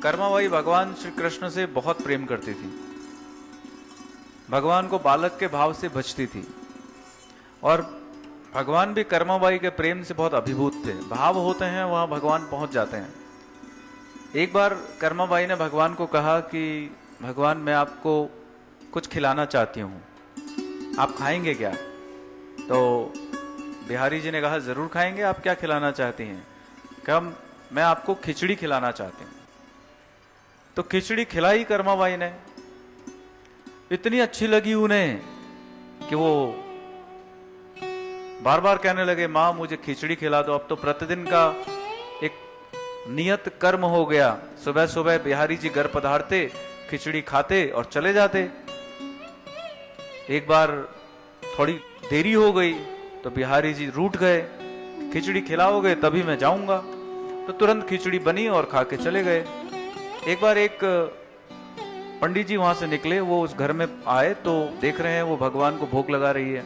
कर्माबाई भगवान श्री कृष्ण से बहुत प्रेम करती थी, भगवान को बालक के भाव से भजती थी और भगवान भी कर्माबाई के प्रेम से बहुत अभिभूत थे। भाव होते हैं वहां भगवान पहुंच जाते हैं। एक बार कर्माबाई ने भगवान को कहा कि भगवान मैं आपको कुछ खिलाना चाहती हूँ, आप खाएंगे क्या? तो बिहारी जी ने कहा जरूर खाएंगे, आप क्या खिलाना चाहती हैं? कहा मैं आपको खिचड़ी खिलाना चाहती हूँ। तो खिचड़ी खिलाई कर्माबाई ने, इतनी अच्छी लगी उन्हें कि वो बार बार कहने लगे मां मुझे खिचड़ी खिला दो। अब तो प्रतिदिन का एक नियत कर्म हो गया, सुबह सुबह बिहारी जी घर पधारते, खिचड़ी खाते और चले जाते। एक बार थोड़ी देरी हो गई तो बिहारी जी रूठ गए, खिचड़ी खिलाओगे तभी मैं जाऊंगा। तो तुरंत खिचड़ी बनी और खा के चले गए। एक बार एक पंडित जी वहां से निकले, वो उस घर में आए तो देख रहे हैं वो भगवान को भोग लगा रही है।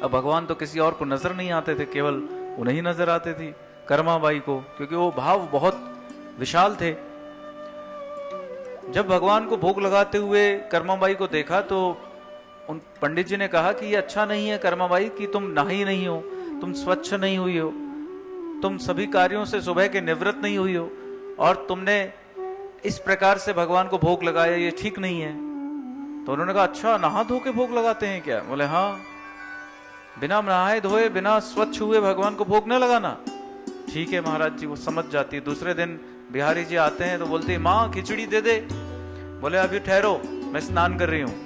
अब भगवान तो किसी और को नजर नहीं आते थे, केवल उन्हें ही नजर आते थी, कर्माबाई को, क्योंकि वो भाव बहुत विशाल थे। जब भगवान को भोग लगाते हुए कर्माबाई को देखा तो उन पंडित जी ने कहा कि ये अच्छा नहीं है कर्माबाई कि तुम नहाई नहीं हो, तुम स्वच्छ नहीं हुई हो, तुम सभी कार्यों से सुबह के निवृत्त नहीं हुई हो और तुमने इस प्रकार से भगवान को भोग लगाया, ये ठीक नहीं है। तो उन्होंने कहा अच्छा नहा धो के भोग लगाते हैं क्या? बोले हाँ, बिना नहाए धोए बिना स्वच्छ हुए भगवान को भोग न लगाना। ठीक है महाराज जी, वो समझ जाती है। दूसरे दिन बिहारी जी आते हैं तो बोलते हैं माँ खिचड़ी दे दे। बोले अभी ठहरो, मैं स्नान कर रही हूं।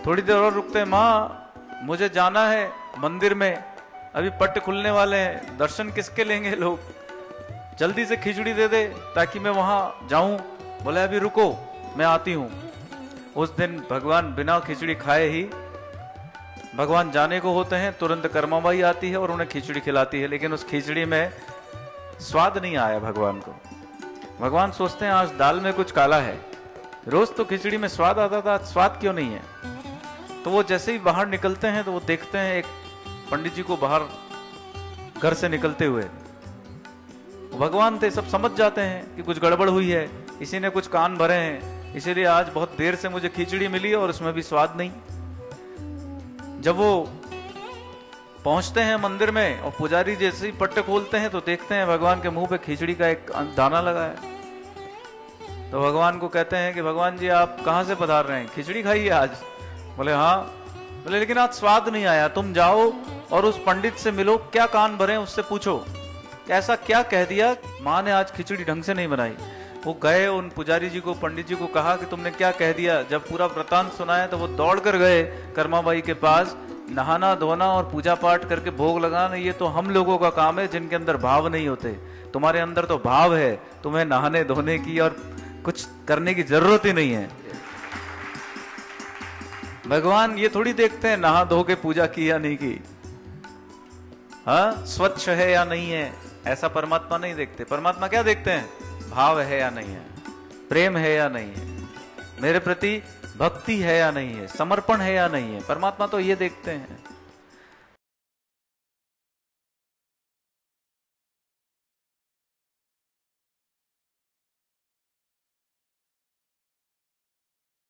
थोड़ी देर और रुकते हैं, माँ मुझे जाना है मंदिर में, अभी पट खुलने वाले हैं, दर्शन किसके लेंगे लोग, जल्दी से खिचड़ी दे दे ताकि मैं वहां जाऊं। बोले अभी रुको मैं आती हूं। उस दिन भगवान बिना खिचड़ी खाए ही भगवान जाने को होते हैं, तुरंत कर्माबाई आती है और उन्हें खिचड़ी खिलाती है, लेकिन उस खिचड़ी में स्वाद नहीं आया भगवान को। भगवान सोचते हैं आज दाल में कुछ काला है, रोज तो खिचड़ी में स्वाद आता था, आज स्वाद क्यों नहीं है? तो वो जैसे ही बाहर निकलते हैं तो वो देखते हैं एक पंडित जी को बाहर घर से निकलते हुए। भगवान थे, सब समझ जाते हैं कि कुछ गड़बड़ हुई है, इसी ने कुछ कान भरे हैं, इसीलिए आज बहुत देर से मुझे खिचड़ी मिली और उसमें भी स्वाद नहीं। जब वो पहुंचते हैं मंदिर में और पुजारी जैसे ही पट्टे खोलते हैं तो देखते हैं भगवान के मुंह पे खिचड़ी का एक दाना लगा है। तो भगवान को कहते हैं कि भगवान जी आप कहां से पधार रहे हैं, खिचड़ी खाई है आज? बोले हाँ। बोले लेकिन आज स्वाद नहीं आया, तुम जाओ और उस पंडित से मिलो, क्या कान भरे उससे पूछो ऐसा क्या कह दिया, माँ ने आज खिचड़ी ढंग से नहीं बनाई। वो गए उन पुजारी जी को, पंडित जी को कहा कि तुमने क्या कह दिया। जब पूरा वृतांत सुनाया तो वो दौड़ कर गए कर्माबाई के पास। नहाना धोना और पूजा पाठ करके भोग लगाना ये तो हम लोगों का काम है जिनके अंदर भाव नहीं होते, तुम्हारे अंदर तो भाव है, तुम्हें नहाने धोने की और कुछ करने की जरूरत ही नहीं है। भगवान ये थोड़ी देखते हैं नहा धो के पूजा की या नहीं की, हाँ स्वच्छ है या नहीं है, ऐसा परमात्मा नहीं देखते। परमात्मा क्या देखते हैं? भाव है या नहीं है, प्रेम है या नहीं है, मेरे प्रति भक्ति है या नहीं है, समर्पण है या नहीं है। परमात्मा तो ये देखते हैं।